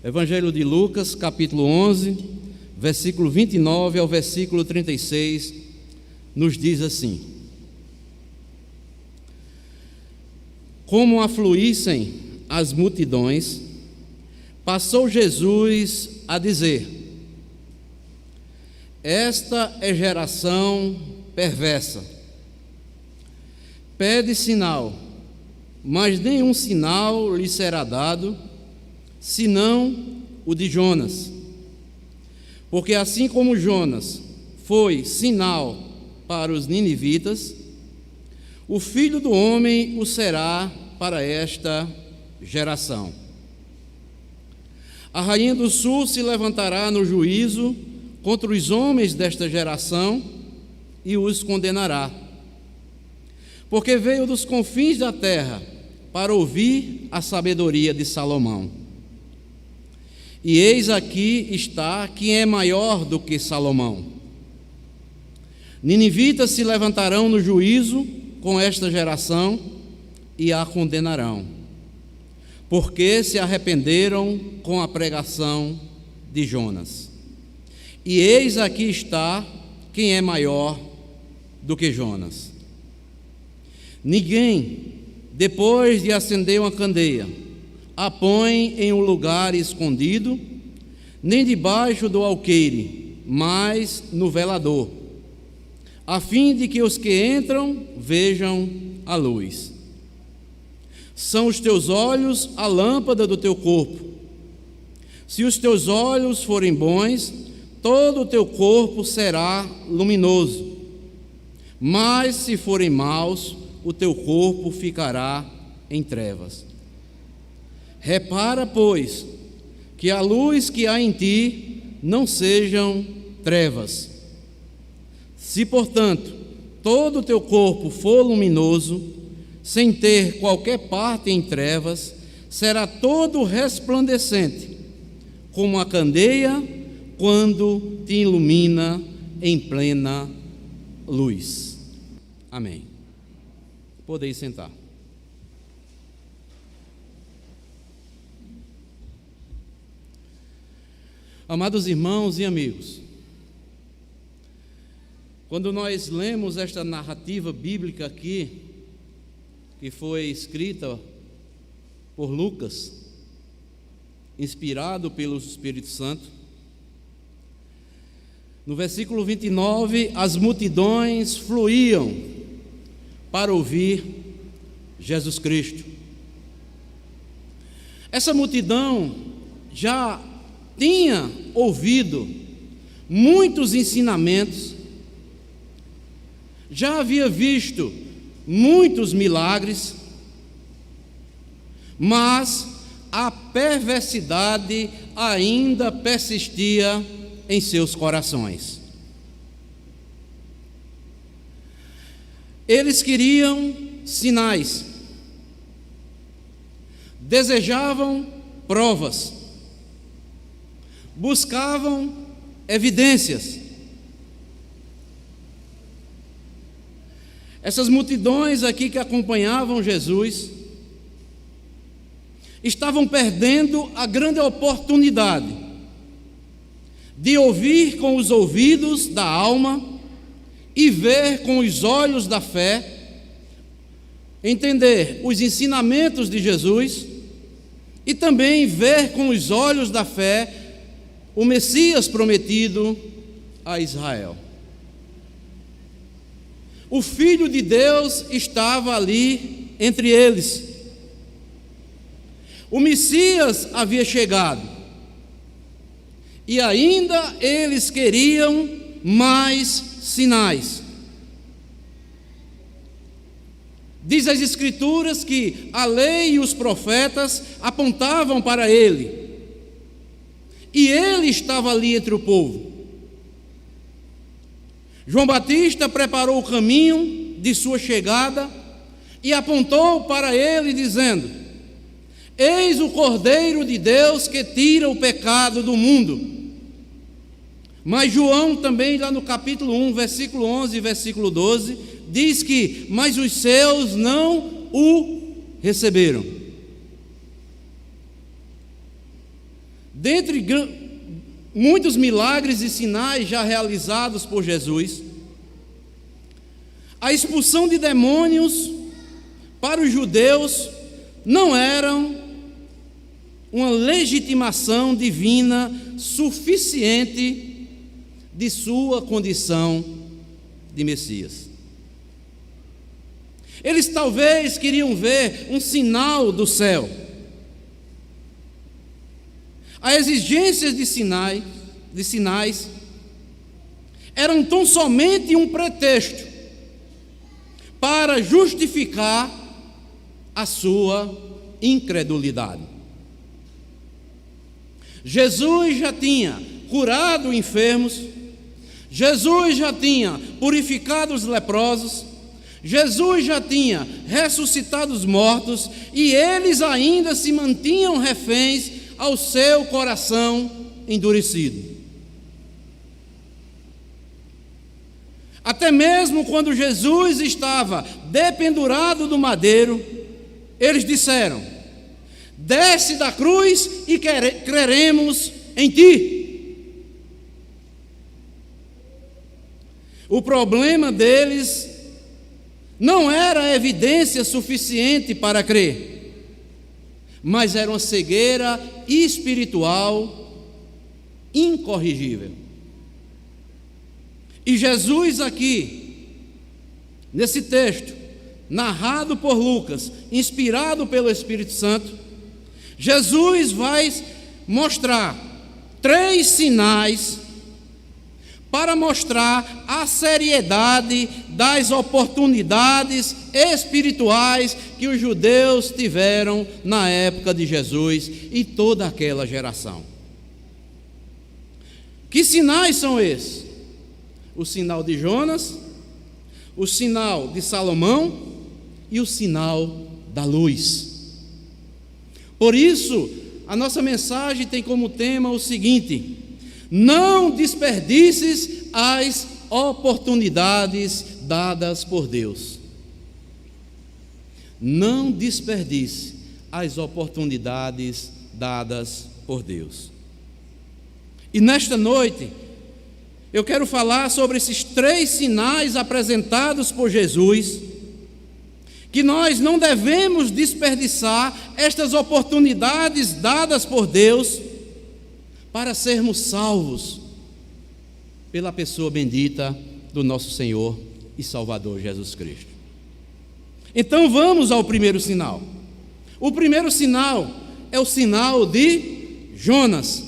Evangelho de Lucas, capítulo 11, versículo 29 ao versículo 36, nos diz assim: Como afluíssem as multidões, passou Jesus a dizer: Esta é geração perversa. Pede sinal, mas nenhum sinal lhe será dado, senão o de Jonas. Porque assim como Jonas foi sinal para os ninivitas, o Filho do Homem o será para esta geração. A rainha do sul se levantará no juízo contra os homens desta geração e os condenará. Porque veio dos confins da terra para ouvir a sabedoria de Salomão. E eis aqui está quem é maior do que Salomão. Ninivitas se levantarão no juízo com esta geração e a condenarão, porque se arrependeram com a pregação de Jonas. E eis aqui está quem é maior do que Jonas. Ninguém, depois de acender uma candeia, a põe em um lugar escondido, nem debaixo do alqueire, mas no velador, a fim de que os que entram vejam a luz. São os teus olhos a lâmpada do teu corpo. Se os teus olhos forem bons, todo o teu corpo será luminoso. Mas se forem maus, o teu corpo ficará em trevas. Repara, pois, que a luz que há em ti não sejam trevas. Se, portanto, todo o teu corpo for luminoso, sem ter qualquer parte em trevas, será todo resplandecente, como a candeia quando te ilumina em plena luz. Amém. Podeis sentar. Amados irmãos e amigos, quando nós lemos esta narrativa bíblica aqui, que foi escrita por Lucas, inspirado pelo Espírito Santo, no versículo 29, as multidões fluíam para ouvir Jesus Cristo. Essa multidão já tinha ouvido muitos ensinamentos, já havia visto muitos milagres, mas a perversidade ainda persistia em seus corações. Eles queriam sinais, desejavam provas, buscavam evidências. Essas multidões aqui que acompanhavam Jesus estavam perdendo a grande oportunidade de ouvir com os ouvidos da alma e ver com os olhos da fé, entender os ensinamentos de Jesus e também ver com os olhos da fé o Messias prometido a Israel. O Filho de Deus estava ali entre eles. O Messias havia chegado. E ainda eles queriam mais sinais. Diz as Escrituras que a lei e os profetas apontavam para ele. E ele estava ali entre o povo. João Batista preparou o caminho de sua chegada e apontou para ele, dizendo: Eis o Cordeiro de Deus que tira o pecado do mundo. Mas João também, lá no capítulo 1, versículo 11 e versículo 12, diz que: mas os seus não o receberam. dentre muitos milagres e sinais já realizados por Jesus, a expulsão de demônios para os judeus não eram uma legitimação divina suficiente de sua condição de Messias. Eles talvez queriam ver um sinal do céu. As exigências de sinais eram tão somente um pretexto para justificar a sua incredulidade. Jesus já tinha curado enfermos, Jesus já tinha purificado os leprosos, Jesus já tinha ressuscitado os mortos, e eles ainda se mantinham reféns ao seu coração endurecido. Até mesmo quando Jesus estava dependurado do madeiro, eles disseram: desce da cruz e creremos em ti. O problema deles não era evidência suficiente para crer, mas era uma cegueira espiritual incorrigível. E Jesus aqui, nesse texto, narrado por Lucas, inspirado pelo Espírito Santo, Jesus vai mostrar 3 sinais para mostrar a seriedade das oportunidades espirituais que os judeus tiveram na época de Jesus e toda aquela geração. Que sinais são esses? O sinal de Jonas, o sinal de Salomão e o sinal da luz. Por isso, a nossa mensagem tem como tema o seguinte: não desperdices as oportunidades dadas por Deus. Não desperdice as oportunidades dadas por Deus. E nesta noite, eu quero falar sobre esses 3 sinais apresentados por Jesus, que nós não devemos desperdiçar estas oportunidades dadas por Deus para sermos salvos pela pessoa bendita do nosso Senhor e Salvador Jesus Cristo. Então vamos ao primeiro sinal. O primeiro sinal é o sinal de Jonas.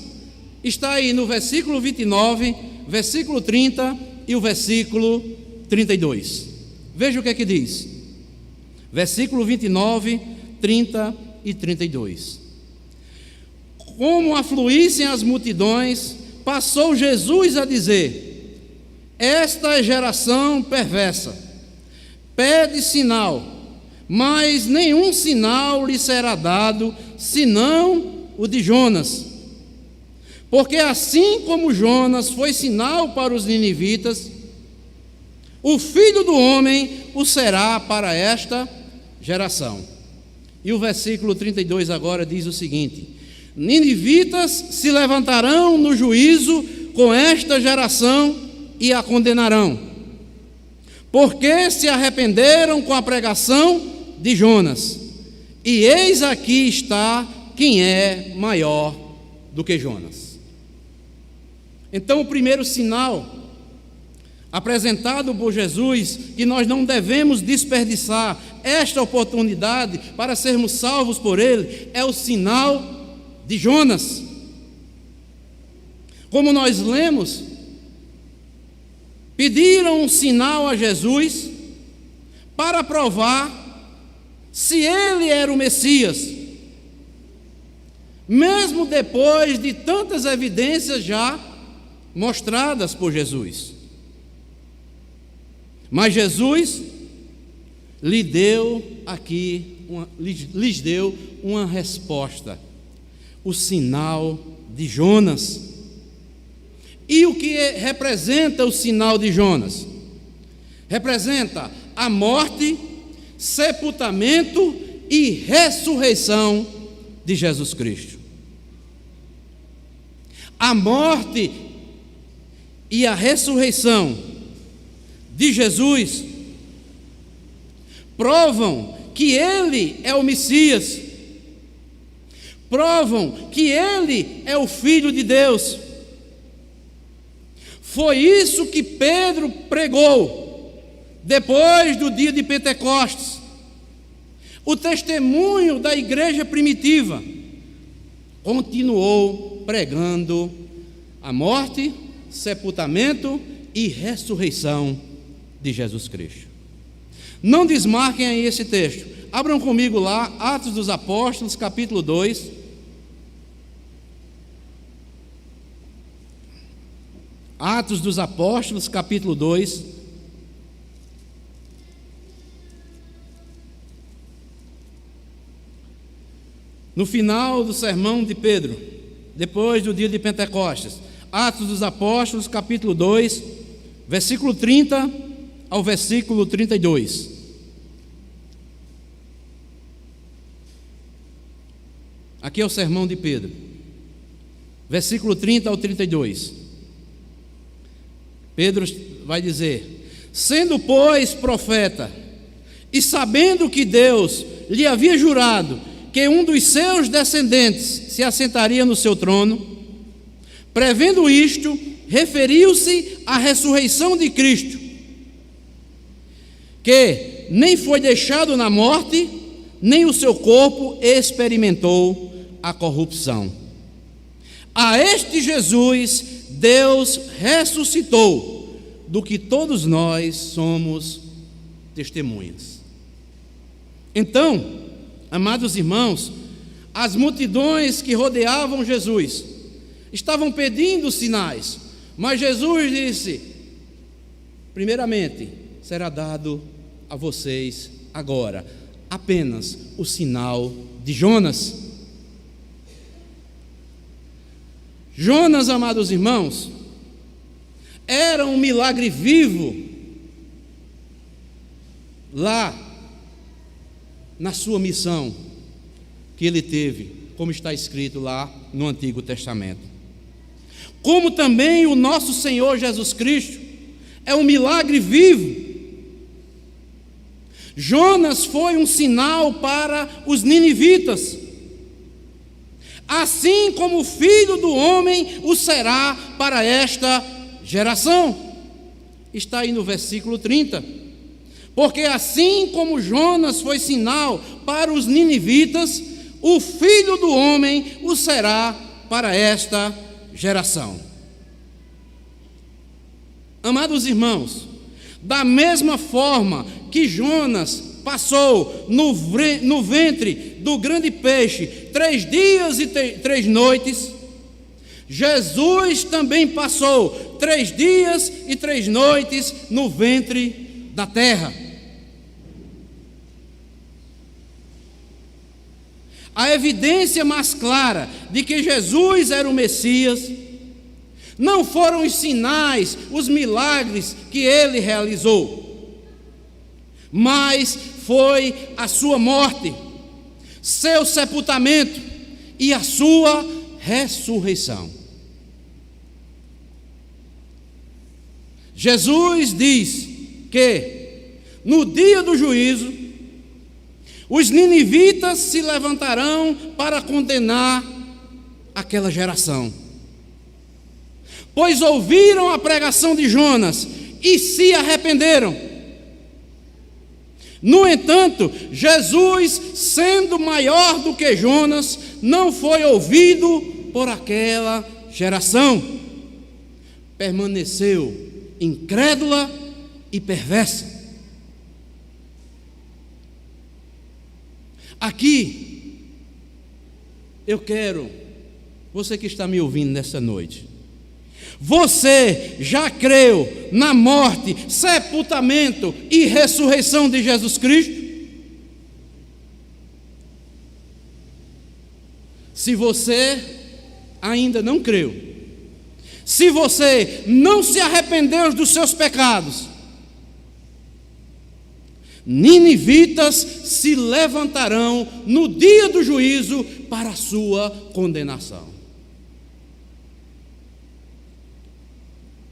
Está aí no versículo 29, versículo 30 e o versículo 32. Veja o que é que diz. Versículo 29, 30 e 32. Como afluíssem as multidões, passou Jesus a dizer: esta é geração perversa, pede sinal, mas nenhum sinal lhe será dado, senão o de Jonas. Porque assim como Jonas foi sinal para os ninivitas, o Filho do Homem o será para esta geração. E o versículo 32 agora diz o seguinte: ninivitas se levantarão no juízo com esta geração e a condenarão, porque se arrependeram com a pregação de Jonas. E eis aqui está quem é maior do que Jonas. Então, o primeiro sinal apresentado por Jesus, que nós não devemos desperdiçar esta oportunidade para sermos salvos por Ele, é o sinal de Jonas. Como nós lemos, pediram um sinal a Jesus para provar se Ele era o Messias, mesmo depois de tantas evidências já mostradas por Jesus. Mas Jesus lhes deu uma resposta: o sinal de Jonas. E o que representa o sinal de Jonas? Representa a morte, sepultamento e ressurreição de Jesus Cristo. A morte e a ressurreição de Jesus provam que Ele é o Messias, provam que Ele é o Filho de Deus. Foi isso que Pedro pregou depois do dia de Pentecostes. O testemunho da igreja primitiva continuou pregando a morte, sepultamento e ressurreição de Jesus Cristo. Não desmarquem aí esse texto. Abram comigo lá, Atos dos Apóstolos, capítulo 2. Atos dos Apóstolos, capítulo 2. No final do sermão de Pedro, depois do dia de Pentecostes. Atos dos Apóstolos, capítulo 2, versículo 30 ao versículo 32. Aqui é o sermão de Pedro, versículo 30 ao 32. Pedro vai dizer: sendo, pois, profeta, e sabendo que Deus lhe havia jurado que um dos seus descendentes se assentaria no seu trono, prevendo isto, referiu-se à ressurreição de Cristo, que nem foi deixado na morte, nem o seu corpo experimentou a corrupção. A este Jesus Deus ressuscitou, do que todos nós somos testemunhas. Então, amados irmãos, as multidões que rodeavam Jesus estavam pedindo sinais, mas Jesus disse: primeiramente, será dado a vocês agora apenas o sinal de Jonas. Jonas, amados irmãos, era um milagre vivo lá na sua missão que ele teve, como está escrito lá no Antigo Testamento. Como também o nosso Senhor Jesus Cristo é um milagre vivo. Jonas foi um sinal para os ninivitas, assim como o Filho do Homem o será para esta geração. Está aí no versículo 30. Porque assim como Jonas foi sinal para os ninivitas, o Filho do Homem o será para esta geração. Amados irmãos, da mesma forma que Jonas passou no ventre do grande peixe 3 dias e 3 noites, Jesus também passou 3 dias e 3 noites no ventre da terra. A evidência mais clara de que Jesus era o Messias não foram os sinais, os milagres que ele realizou, mas foi a sua morte, seu sepultamento e a sua ressurreição. Jesus diz que no dia do juízo os ninivitas se levantarão para condenar aquela geração, pois ouviram a pregação de Jonas e se arrependeram. No entanto, Jesus, sendo maior do que Jonas, não foi ouvido por aquela geração, permaneceu incrédula e perversa. Aqui, eu quero, você que está me ouvindo nessa noite, você já creu na morte, sepultamento e ressurreição de Jesus Cristo? Se você ainda não creu, se você não se arrependeu dos seus pecados, ninivitas se levantarão no dia do juízo para a sua condenação.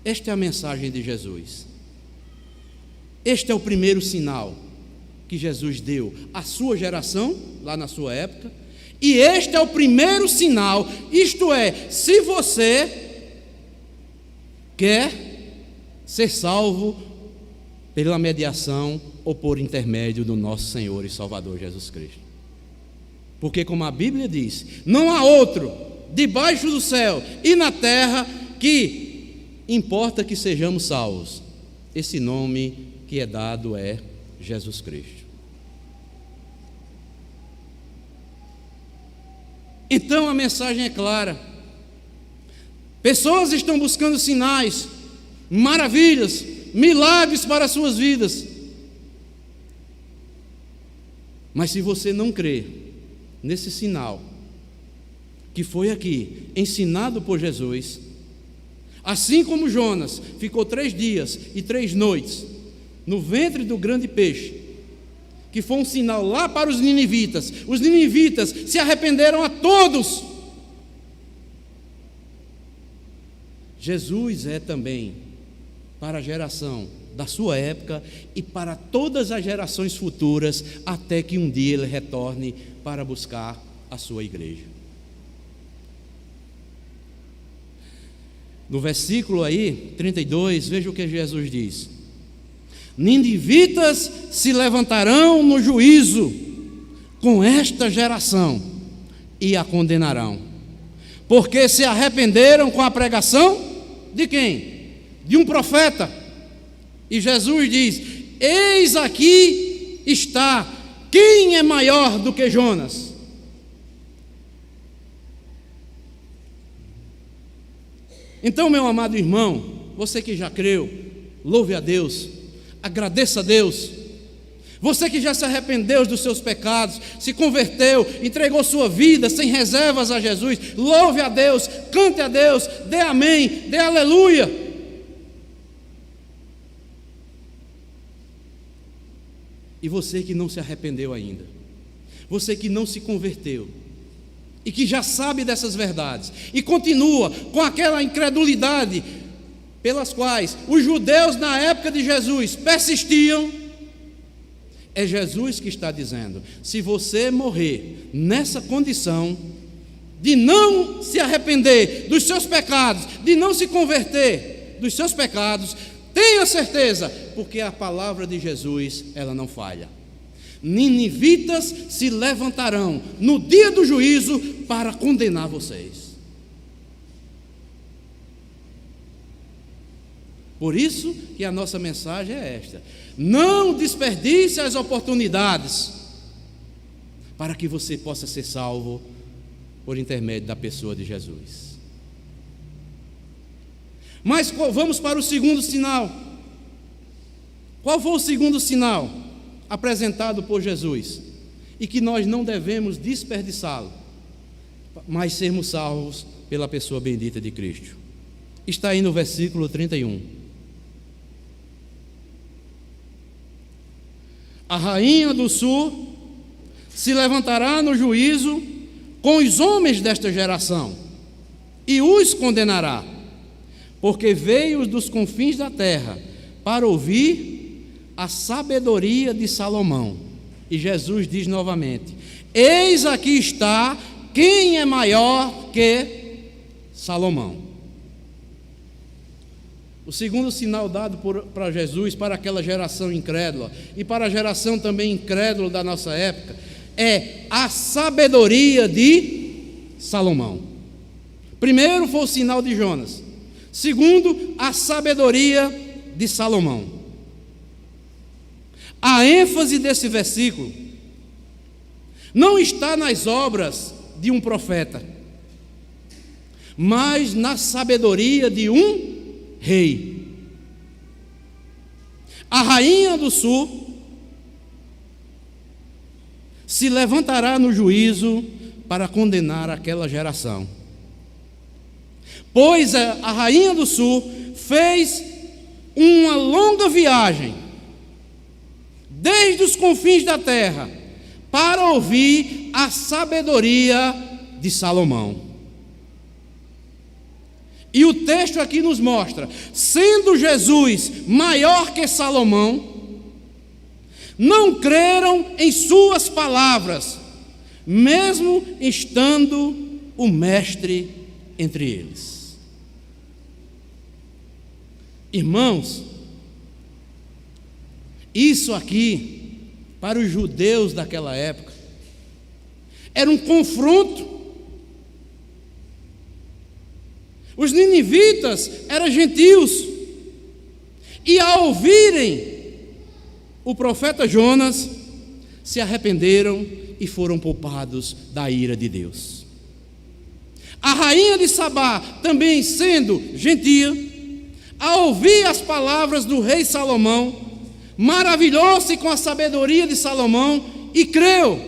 Esta é a mensagem de Jesus. Este é o primeiro sinal que Jesus deu à sua geração, lá na sua época, e este é o primeiro sinal, isto é, se você quer ser salvo pela mediação ou por intermédio do nosso Senhor e Salvador Jesus Cristo. Porque, como a Bíblia diz, não há outro debaixo do céu e na terra que importa que sejamos salvos. Esse nome que é dado é Jesus Cristo. Então a mensagem é clara. Pessoas estão buscando sinais, maravilhas, milagres para as suas vidas. Mas se você não crê nesse sinal que foi aqui ensinado por Jesus, assim como Jonas ficou 3 dias e 3 noites no ventre do grande peixe, que foi um sinal lá para os ninivitas se arrependeram a todos. Jesus é também para a geração da sua época e para todas as gerações futuras, até que um dia ele retorne para buscar a sua igreja. No versículo aí, 32, veja o que Jesus diz: ninivitas se levantarão no juízo com esta geração e a condenarão, porque se arrependeram com a pregação de quem? De um profeta. E Jesus diz: eis aqui está, quem é maior do que Jonas? Então, meu amado irmão, você que já creu, louve a Deus, agradeça a Deus. Você que já se arrependeu dos seus pecados, se converteu, entregou sua vida sem reservas a Jesus, louve a Deus, cante a Deus, dê amém, dê aleluia. E você que não se arrependeu ainda, você que não se converteu, e que já sabe dessas verdades, e continua com aquela incredulidade pelas quais os judeus na época de Jesus persistiam, é Jesus que está dizendo: se você morrer nessa condição de não se arrepender dos seus pecados, de não se converter dos seus pecados, tenha certeza, porque a palavra de Jesus, ela não falha. Ninivitas se levantarão no dia do juízo para condenar vocês. Por isso que a nossa mensagem é esta: não desperdice as oportunidades para que você possa ser salvo por intermédio da pessoa de Jesus. Mas vamos para o segundo sinal. Qual foi o segundo sinal apresentado por Jesus? E que nós não devemos desperdiçá-lo, mas sermos salvos pela pessoa bendita de Cristo. Está aí no versículo 31. A rainha do sul se levantará no juízo com os homens desta geração e os condenará, porque veio dos confins da terra para ouvir a sabedoria de Salomão. E Jesus diz novamente: eis aqui está quem é maior que Salomão. O segundo sinal dado para Jesus, para aquela geração incrédula e para a geração também incrédula da nossa época, é a sabedoria de Salomão. Primeiro foi o sinal de Jonas. Segundo, a sabedoria de Salomão. A ênfase desse versículo não está nas obras de um profeta, mas na sabedoria de um rei. A rainha do sul se levantará no juízo para condenar aquela geração, pois a rainha do sul fez uma longa viagem desde os confins da terra para ouvir a sabedoria de Salomão. E o texto aqui nos mostra, sendo Jesus maior que Salomão, não creram em suas palavras, mesmo estando o mestre entre eles. Irmãos, isso aqui, para os judeus daquela época, era um confronto. Os ninivitas eram gentios, e ao ouvirem o profeta Jonas, se arrependeram e foram poupados da ira de Deus. A rainha de Sabá, também sendo gentia, ao ouvir as palavras do rei Salomão, maravilhou-se com a sabedoria de Salomão e creu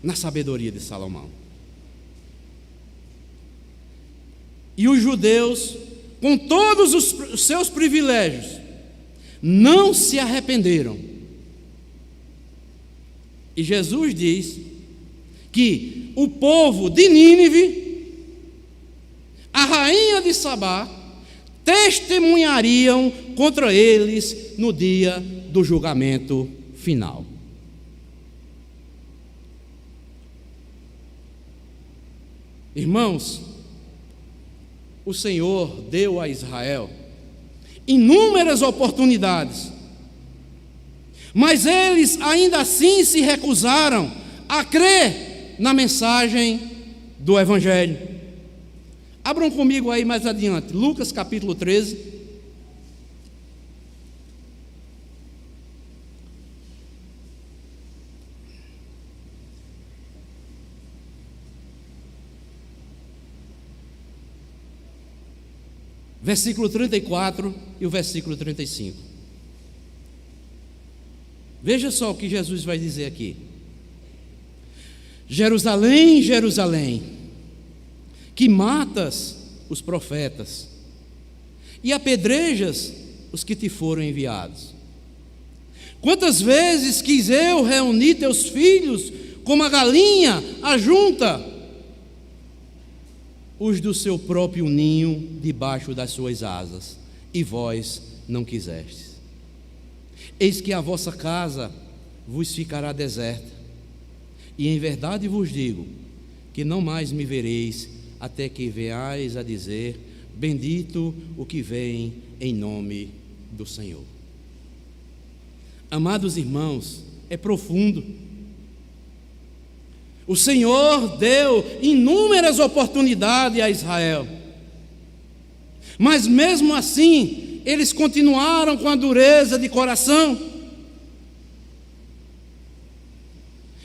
na sabedoria de Salomão. E os judeus, com todos os seus privilégios, não se arrependeram. E Jesus diz que o povo de Nínive, a rainha de Sabá, testemunhariam contra eles no dia do julgamento final. Irmãos, o Senhor deu a Israel inúmeras oportunidades, mas eles ainda assim se recusaram a crer na mensagem do Evangelho. Abram comigo aí mais adiante, Lucas capítulo 13. Versículo 34 e o versículo 35. Veja só o que Jesus vai dizer aqui. Jerusalém, Jerusalém, que matas os profetas e apedrejas os que te foram enviados. Quantas vezes quis eu reunir teus filhos como a galinha ajunta os do seu próprio ninho debaixo das suas asas, e vós não quisestes. Eis que a vossa casa vos ficará deserta, e em verdade vos digo, que não mais me vereis, até que venhais a dizer, bendito o que vem em nome do Senhor. Amados irmãos, é profundo. O Senhor deu inúmeras oportunidades a Israel, mas mesmo assim, eles continuaram com a dureza de coração.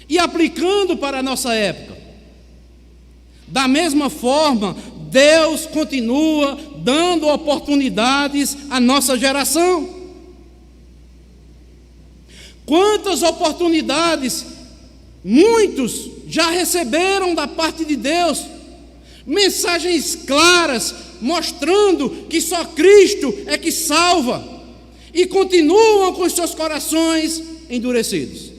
E aplicando para a nossa época, da mesma forma, Deus continua dando oportunidades à nossa geração. Quantas oportunidades muitos já receberam da parte de Deus, mensagens claras, mostrando que só Cristo é que salva, e continuam com os seus corações endurecidos.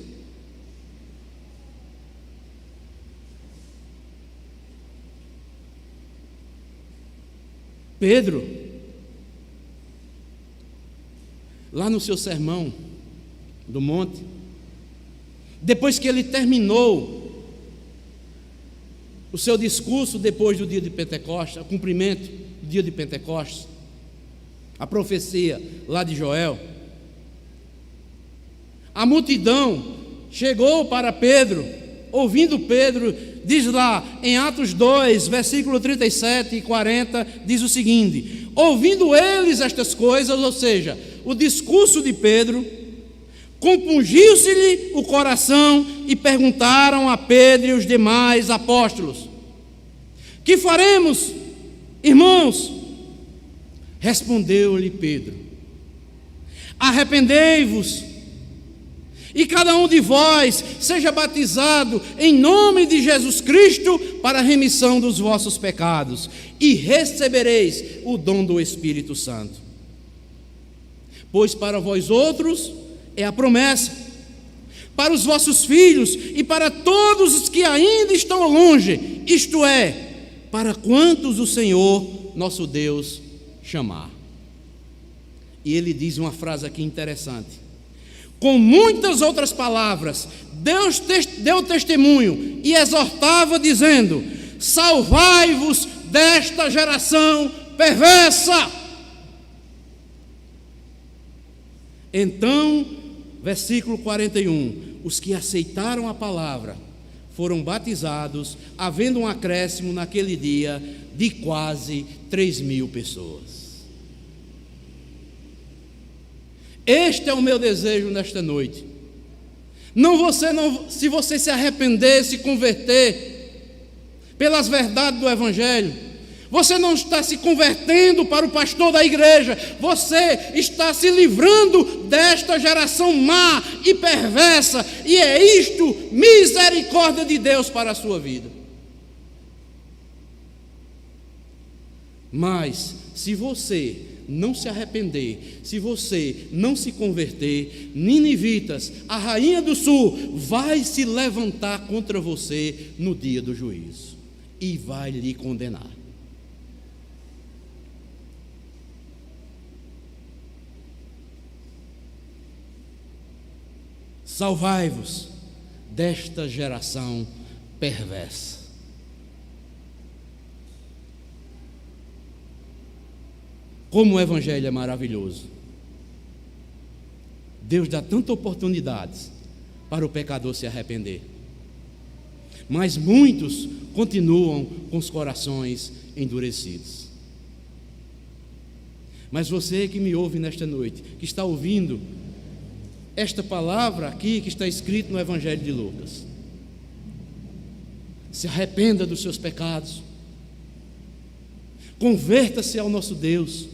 Pedro, lá no seu sermão do monte, depois que ele terminou o seu discurso depois do dia de Pentecostes, o cumprimento do dia de Pentecostes, a profecia lá de Joel, a multidão chegou para Pedro, ouvindo Pedro, diz lá em Atos 2, versículo 37 e 40, diz o seguinte: ouvindo eles estas coisas, ou seja, o discurso de Pedro, compungiu-se-lhe o coração e perguntaram a Pedro e os demais apóstolos: que faremos, irmãos? Respondeu-lhe Pedro: arrependei-vos e cada um de vós seja batizado em nome de Jesus Cristo para a remissão dos vossos pecados, e recebereis o dom do Espírito Santo. Pois para vós outros é a promessa, para os vossos filhos e para todos os que ainda estão longe, isto é, para quantos o Senhor, nosso Deus, chamar. E ele diz uma frase aqui interessante. Com muitas outras palavras, Deus deu testemunho e exortava, dizendo: salvai-vos desta geração perversa. Então, versículo 41, os que aceitaram a palavra foram batizados, havendo um acréscimo naquele dia de quase 3.000 pessoas. Este é o meu desejo nesta noite. Se você se arrepender, se converter pelas verdades do Evangelho, você não está se convertendo para o pastor da igreja, você está se livrando desta geração má e perversa, e é isto misericórdia de Deus para a sua vida. Mas, se você não se arrepender, se você não se converter, ninivitas, a rainha do sul, vai se levantar contra você no dia do juízo e vai lhe condenar. Salvai-vos desta geração perversa. Como o Evangelho é maravilhoso. Deus dá tantas oportunidades para o pecador se arrepender. Mas muitos continuam com os corações endurecidos. Mas você que me ouve nesta noite, que está ouvindo esta palavra aqui que está escrito no Evangelho de Lucas, se arrependa dos seus pecados, converta-se ao nosso Deus,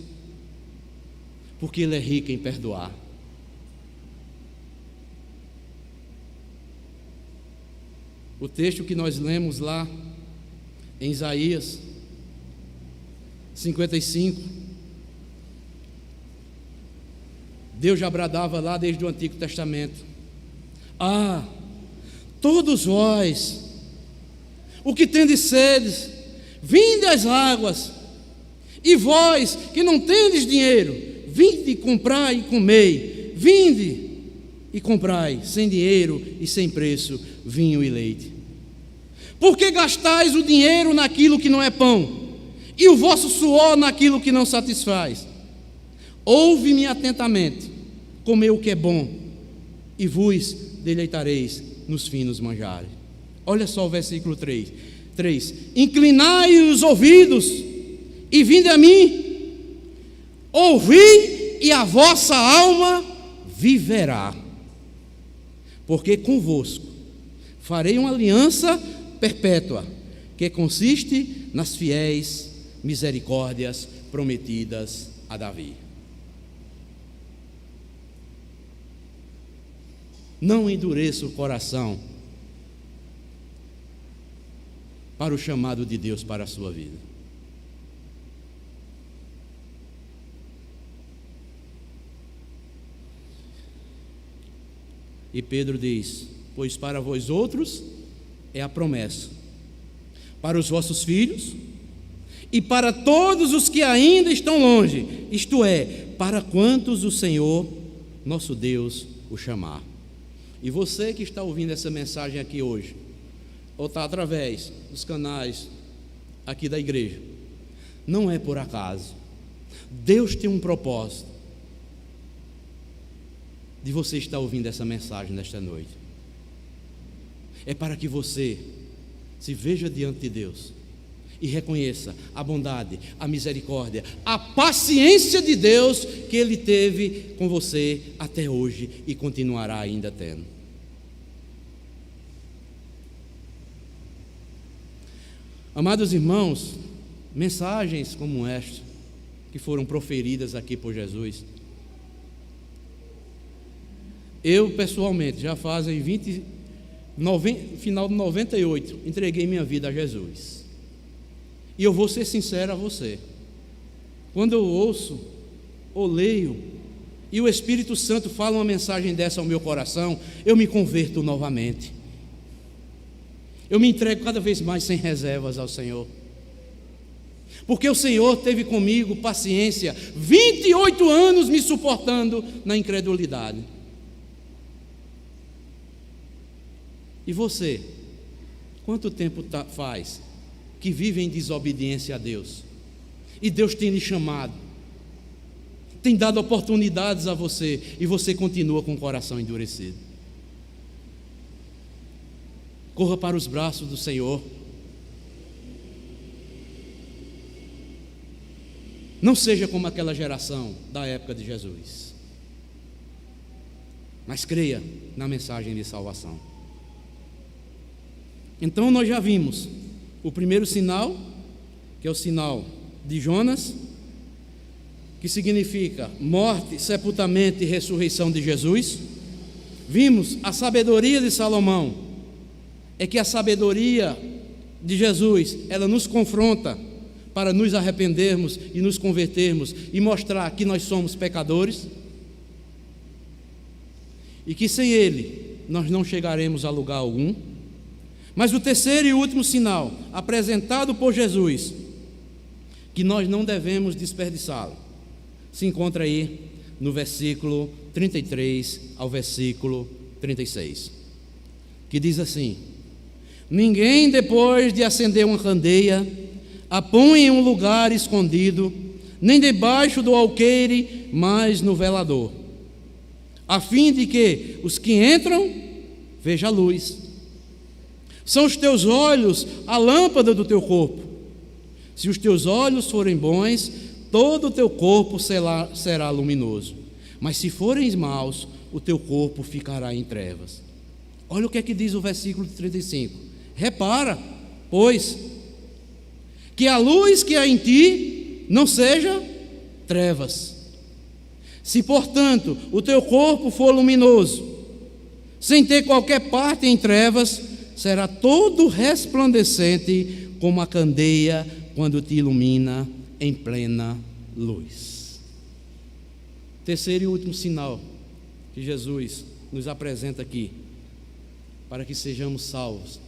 porque Ele é rico em perdoar. O texto que nós lemos lá em Isaías 55, Deus já bradava lá desde o Antigo Testamento: ah, todos vós, o que tendes sede, vinde às águas, e vós que não tendes dinheiro, vinde comprai e comei, vinde e comprai sem dinheiro e sem preço vinho e leite. Porque gastais o dinheiro naquilo que não é pão, e o vosso suor naquilo que não satisfaz? Ouve-me atentamente, comei o que é bom, e vos deleitareis nos finos manjares. Olha só o versículo 3. Inclinai os ouvidos e vinde a mim, ouvi e a vossa alma viverá, porque convosco farei uma aliança perpétua, que consiste nas fiéis misericórdias prometidas a Davi. Não endureça o coração para o chamado de Deus para a sua vida. E Pedro diz: pois para vós outros é a promessa, para os vossos filhos e para todos os que ainda estão longe, isto é, para quantos o Senhor, nosso Deus, o chamar. E você que está ouvindo essa mensagem aqui hoje, ou está através dos canais aqui da igreja, não é por acaso. Deus tem um propósito de você estar ouvindo essa mensagem nesta noite. É para que você se veja diante de Deus e reconheça a bondade, a misericórdia, a paciência de Deus que Ele teve com você até hoje e continuará ainda tendo. Amados irmãos, mensagens como esta, que foram proferidas aqui por Jesus, eu pessoalmente já fazem final de 98, entreguei minha vida a Jesus. E eu vou ser sincero a você, quando eu ouço ou leio e o Espírito Santo fala uma mensagem dessa ao meu coração, eu me converto novamente. Eu me entrego cada vez mais sem reservas ao Senhor. Porque o Senhor teve comigo paciência, 28 anos me suportando na incredulidade. E você, quanto tempo faz que vive em desobediência a Deus? E Deus tem lhe chamado, tem dado oportunidades a você, e você continua com o coração endurecido. Corra para os braços do Senhor. Não seja como aquela geração da época de Jesus, mas creia na mensagem de salvação. Então nós já vimos o primeiro sinal, que é o sinal de Jonas, que significa morte, sepultamento e ressurreição de Jesus. Vimos a sabedoria de Salomão, é que a sabedoria de Jesus, ela nos confronta para nos arrependermos e nos convertermos e mostrar que nós somos pecadores e que sem Ele nós não chegaremos a lugar algum. Mas o terceiro e último sinal apresentado por Jesus, que nós não devemos desperdiçá-lo, se encontra aí no versículo 33 ao versículo 36, que diz assim: ninguém, depois de acender uma candeia, a põe em um lugar escondido, nem debaixo do alqueire, mas no velador, a fim de que os que entram vejam a luz. São os teus olhos a lâmpada do teu corpo. Se os teus olhos forem bons, todo o teu corpo será luminoso. Mas se forem maus, o teu corpo ficará em trevas. Olha o que é que diz o versículo 35. Repara, pois, que a luz que há em ti não seja trevas. Se, portanto, o teu corpo for luminoso, sem ter qualquer parte em trevas, será todo resplandecente como a candeia quando te ilumina em plena luz. Terceiro e último sinal que Jesus nos apresenta aqui, para que sejamos salvos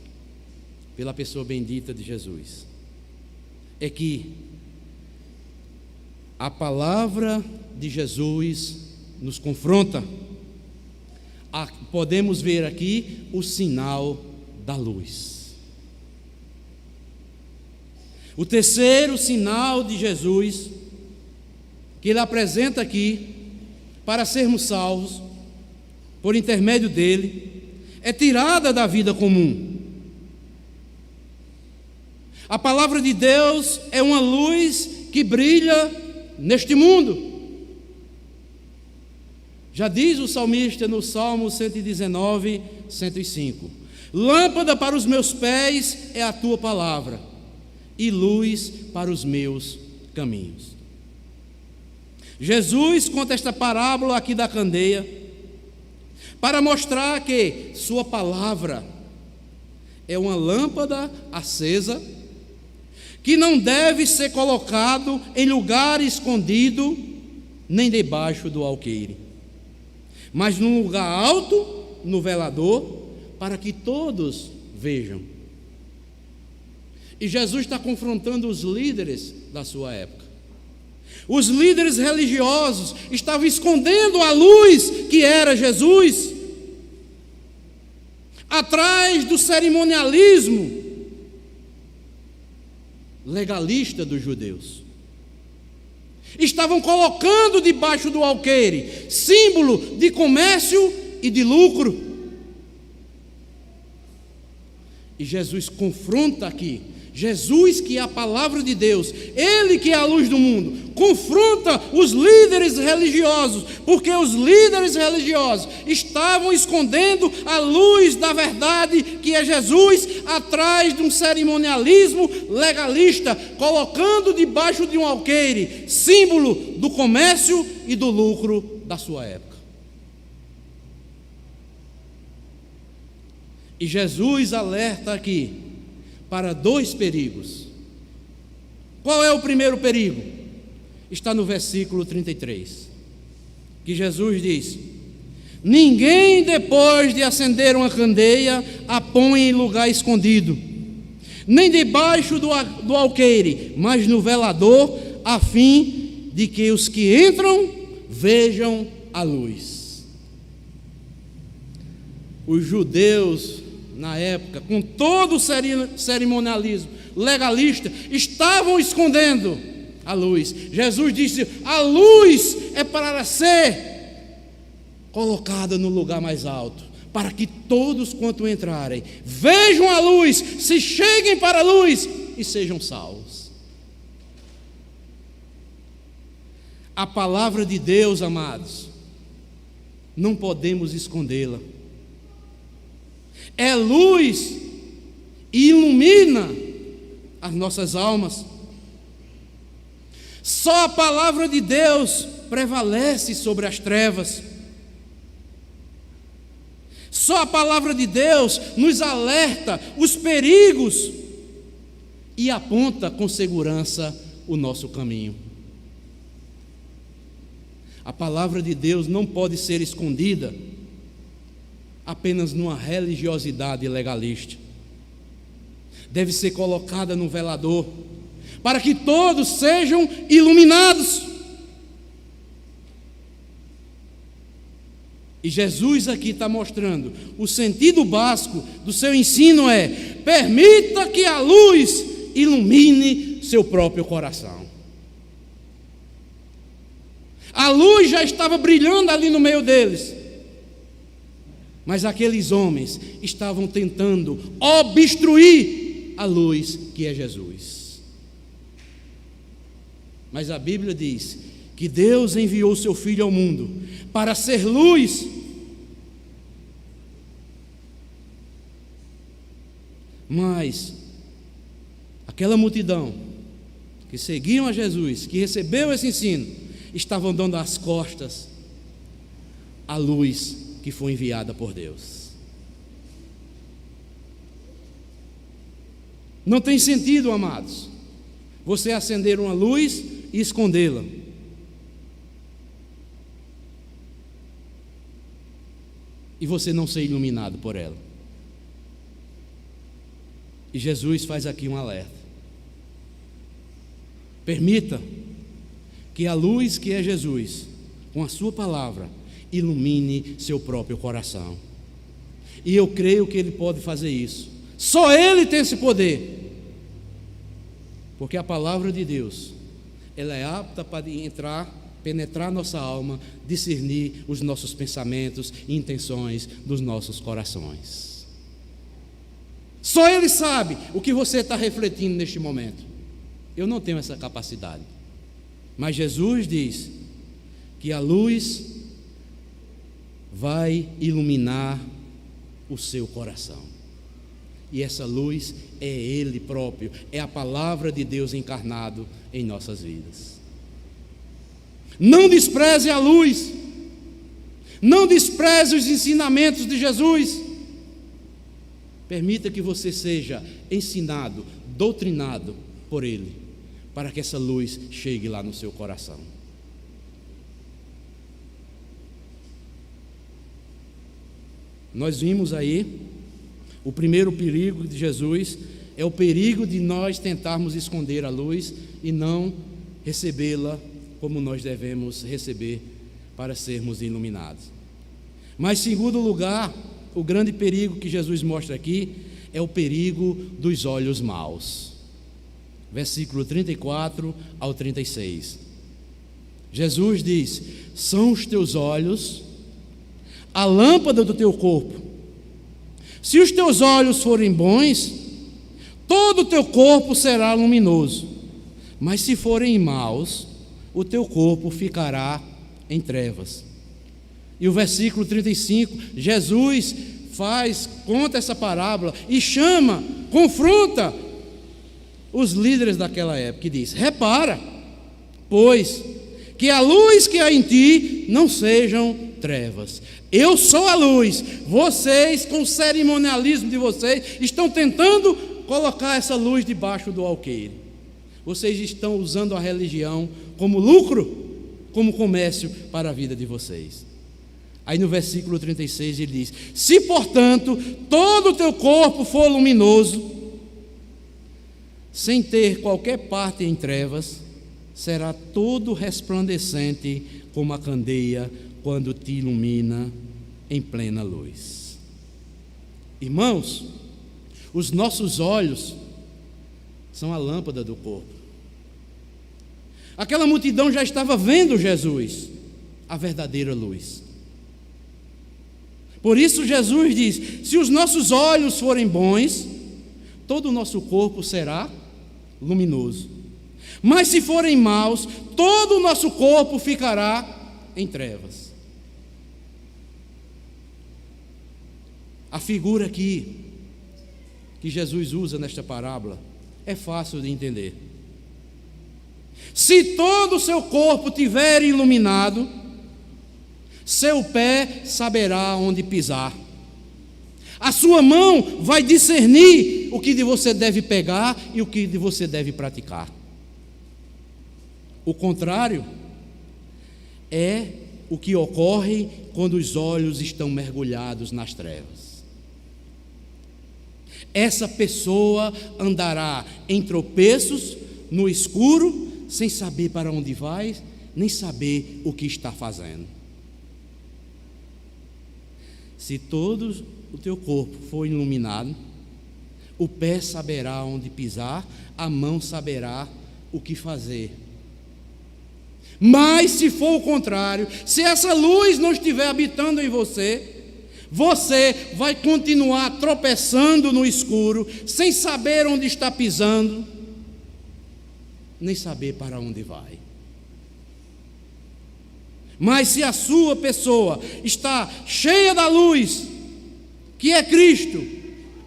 pela pessoa bendita de Jesus, é que a palavra de Jesus nos confronta. Podemos ver aqui o sinal da luz. O terceiro sinal de Jesus, que Ele apresenta aqui, para sermos salvos, por intermédio dele, é tirada da vida comum. A palavra de Deus é uma luz que brilha neste mundo. Já diz o salmista no Salmo 119, 105: lâmpada para os meus pés é a tua palavra, e luz para os meus caminhos. Jesus conta esta parábola aqui da candeia, para mostrar que sua palavra é uma lâmpada acesa, que não deve ser colocado em lugar escondido, nem debaixo do alqueire, mas num lugar alto, no velador, para que todos vejam. E Jesus está confrontando os líderes da sua época. Os líderes religiosos estavam escondendo a luz que era Jesus, atrás do cerimonialismo legalista dos judeus. Estavam colocando debaixo do alqueire símbolo de comércio e de lucro. E Jesus confronta aqui, Jesus que é a palavra de Deus, Ele que é a luz do mundo, confronta os líderes religiosos, porque os líderes religiosos estavam escondendo a luz da verdade que é Jesus, atrás de um cerimonialismo legalista, colocando debaixo de um alqueire, símbolo do comércio e do lucro da sua época. E Jesus alerta aqui para dois perigos. Qual é o primeiro perigo? Está no versículo 33, que Jesus diz: ninguém, depois de acender uma candeia, a põe em lugar escondido, nem debaixo do alqueire, mas no velador, a fim de que os que entram vejam a luz. Os judeus, na época, com todo o cerimonialismo legalista, estavam escondendo a luz. Jesus disse: a luz é para ser colocada no lugar mais alto, para que todos quanto entrarem vejam a luz, se cheguem para a luz e sejam salvos. A palavra de Deus, amados, não podemos escondê-la. É luz e ilumina as nossas almas. Só a palavra de Deus prevalece sobre as trevas. Só a palavra de Deus nos alerta os perigos e aponta com segurança o nosso caminho. A palavra de Deus não pode ser escondida apenas numa religiosidade legalista. Deve ser colocada no velador, para que todos sejam iluminados. E Jesus aqui está mostrando o sentido básico do seu ensino é: permita que a luz ilumine seu próprio coração. A luz já estava brilhando ali no meio deles, mas aqueles homens estavam tentando obstruir a luz que é Jesus. Mas a Bíblia diz que Deus enviou seu Filho ao mundo para ser luz. Mas aquela multidão que seguiam a Jesus, que recebeu esse ensino, estavam dando as costas à luz que foi enviada por Deus. Não tem sentido, amados, você acender uma luz e escondê-la. E você não ser iluminado por ela. E Jesus faz aqui um alerta: permita que a luz que é Jesus, com a sua palavra, ilumine seu próprio coração. E eu creio que Ele pode fazer isso. Só Ele tem esse poder, porque a palavra de Deus, ela é apta para penetrar nossa alma, discernir os nossos pensamentos e intenções dos nossos corações. Só Ele sabe o que você está refletindo neste momento. Eu não tenho essa capacidade. Mas Jesus diz que a luz vai iluminar o seu coração. E essa luz é Ele próprio, é a palavra de Deus encarnado em nossas vidas. Não despreze a luz, não despreze os ensinamentos de Jesus. Permita que você seja ensinado, doutrinado por Ele, para que essa luz chegue lá no seu coração. Nós vimos aí, o primeiro perigo de Jesus é o perigo de nós tentarmos esconder a luz e não recebê-la como nós devemos receber para sermos iluminados. Mas, em segundo lugar, o grande perigo que Jesus mostra aqui é o perigo dos olhos maus. Versículo 34 ao 36. Jesus diz: são os teus olhos a lâmpada do teu corpo. Se os teus olhos forem bons, todo o teu corpo será luminoso. Mas se forem maus, o teu corpo ficará em trevas. E o versículo 35, Jesus conta essa parábola e confronta os líderes daquela época e diz: repara, pois, que a luz que há em ti não sejam trevas. Eu sou a luz. Vocês, com o cerimonialismo de vocês, estão tentando colocar essa luz debaixo do alqueire. Vocês estão usando a religião como lucro, como comércio para a vida de vocês. Aí no versículo 36 ele diz: se portanto todo o teu corpo for luminoso, sem ter qualquer parte em trevas, será todo resplandecente como a candeia quando te ilumina em plena luz. Irmãos, os nossos olhos são a lâmpada do corpo. Aquela multidão já estava vendo Jesus, a verdadeira luz. Por isso Jesus diz: se os nossos olhos forem bons, todo o nosso corpo será luminoso. Mas se forem maus, todo o nosso corpo ficará em trevas. A figura aqui que Jesus usa nesta parábola é fácil de entender. Se todo o seu corpo tiver iluminado, seu pé saberá onde pisar. A sua mão vai discernir o que de você deve pegar e o que de você deve praticar. O contrário é o que ocorre quando os olhos estão mergulhados nas trevas. Essa pessoa andará em tropeços, no escuro, sem saber para onde vai, nem saber o que está fazendo. Se todo o teu corpo for iluminado, o pé saberá onde pisar, a mão saberá o que fazer. Mas se for o contrário, se essa luz não estiver habitando em você, você vai continuar tropeçando no escuro, sem saber onde está pisando, nem saber para onde vai. Mas se a sua pessoa está cheia da luz, que é Cristo,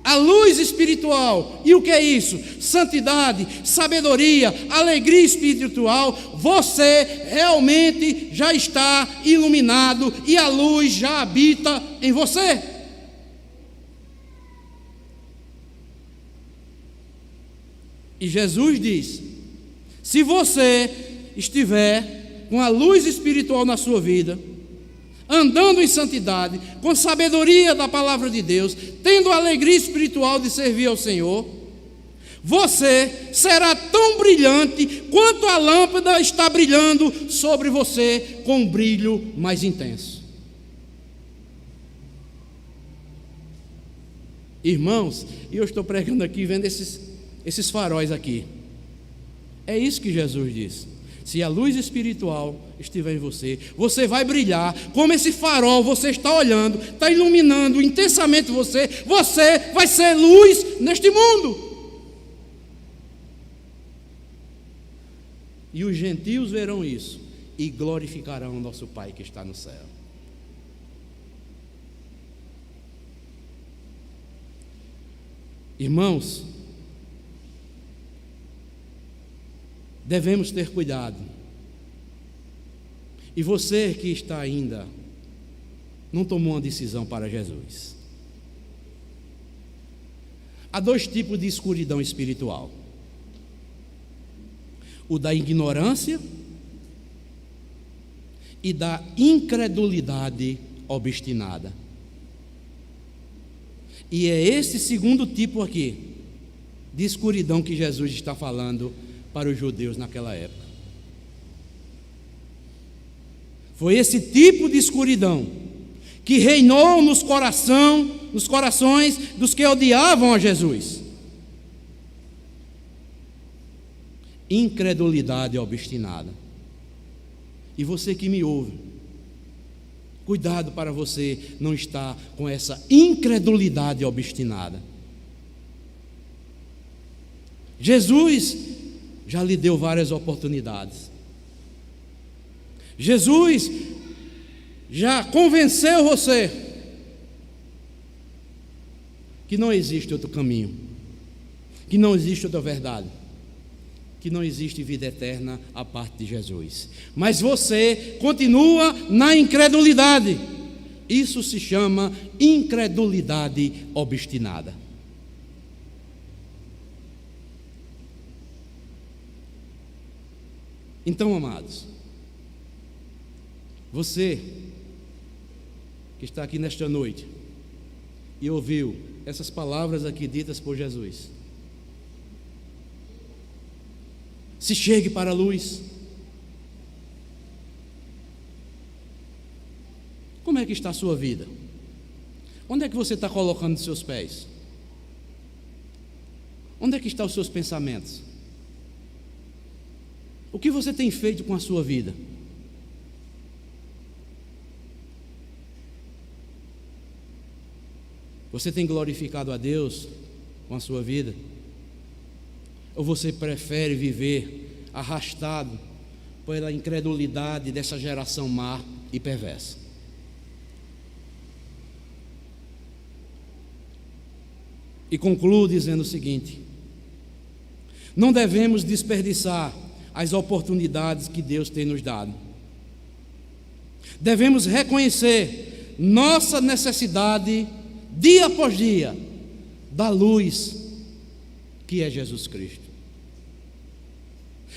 a luz espiritual, e o que é isso? Santidade, sabedoria, alegria espiritual, você realmente já está iluminado e a luz já habita em você. E Jesus diz: se você estiver com a luz espiritual na sua vida, andando em santidade, com sabedoria da palavra de Deus, tendo a alegria espiritual de servir ao Senhor, você será tão brilhante quanto a lâmpada está brilhando sobre você com um brilho mais intenso. Irmãos, e eu estou pregando aqui, vendo esses faróis aqui. É isso que Jesus disse. Se a luz espiritual estiver em você, você vai brilhar como esse farol. Você está olhando, está iluminando intensamente você. Você vai ser luz neste mundo. E os gentios verão isso e glorificarão o nosso Pai que está no céu. Irmãos, devemos ter cuidado. E você que está ainda não tomou uma decisão para Jesus. Há dois tipos de escuridão espiritual: o da ignorância e da incredulidade obstinada. E é esse segundo tipo aqui de escuridão que Jesus está falando para os judeus naquela época. Foi esse tipo de escuridão que reinou nos corações dos que odiavam a Jesus. Incredulidade obstinada. E você que me ouve, cuidado para você não estar com essa incredulidade obstinada. Jesus já lhe deu várias oportunidades. Jesus já convenceu você que não existe outro caminho, que não existe outra verdade, que não existe vida eterna à parte de Jesus. Mas você continua na incredulidade. Isso se chama incredulidade obstinada. Então, amados, você que está aqui nesta noite e ouviu essas palavras aqui ditas por Jesus, Se chegue para a luz. Como é que está a sua vida? Onde é que você está colocando os seus pés? Onde é que estão os seus pensamentos? O que você tem feito com a sua vida? Você tem glorificado a Deus com a sua vida? Ou você prefere viver arrastado pela incredulidade dessa geração má e perversa? E concluo dizendo o seguinte: não devemos desperdiçar as oportunidades que Deus tem nos dado. Devemos reconhecer nossa necessidade, dia após dia, da luz que é Jesus Cristo.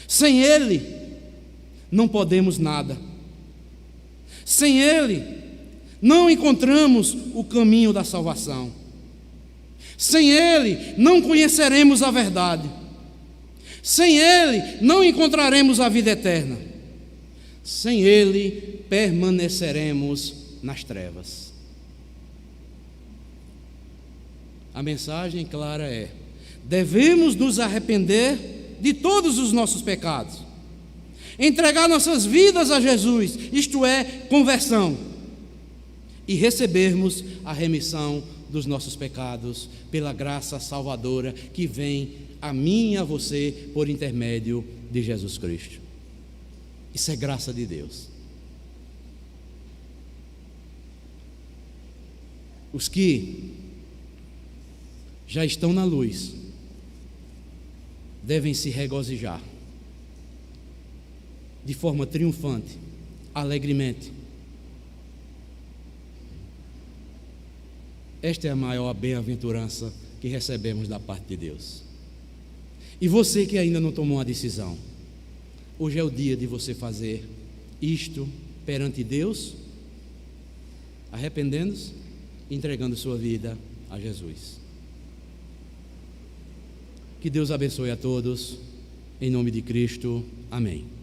Sem Ele, não podemos nada. Sem Ele, não encontramos o caminho da salvação. Sem Ele, não conheceremos a verdade. Sem Ele, não encontraremos a vida eterna. Sem Ele, permaneceremos nas trevas. A mensagem clara é: devemos nos arrepender de todos os nossos pecados, entregar nossas vidas a Jesus, isto é, conversão, e recebermos a remissão dos nossos pecados pela graça salvadora que vem a mim e a você por intermédio de Jesus Cristo. Isso é graça de Deus. Os que já estão na luz devem se regozijar de forma triunfante, alegremente. Esta é a maior bem-aventurança que recebemos da parte de Deus. E você que ainda não tomou uma decisão, hoje é o dia de você fazer isto perante Deus, arrependendo-se, entregando sua vida a Jesus. Que Deus abençoe a todos, em nome de Cristo, amém.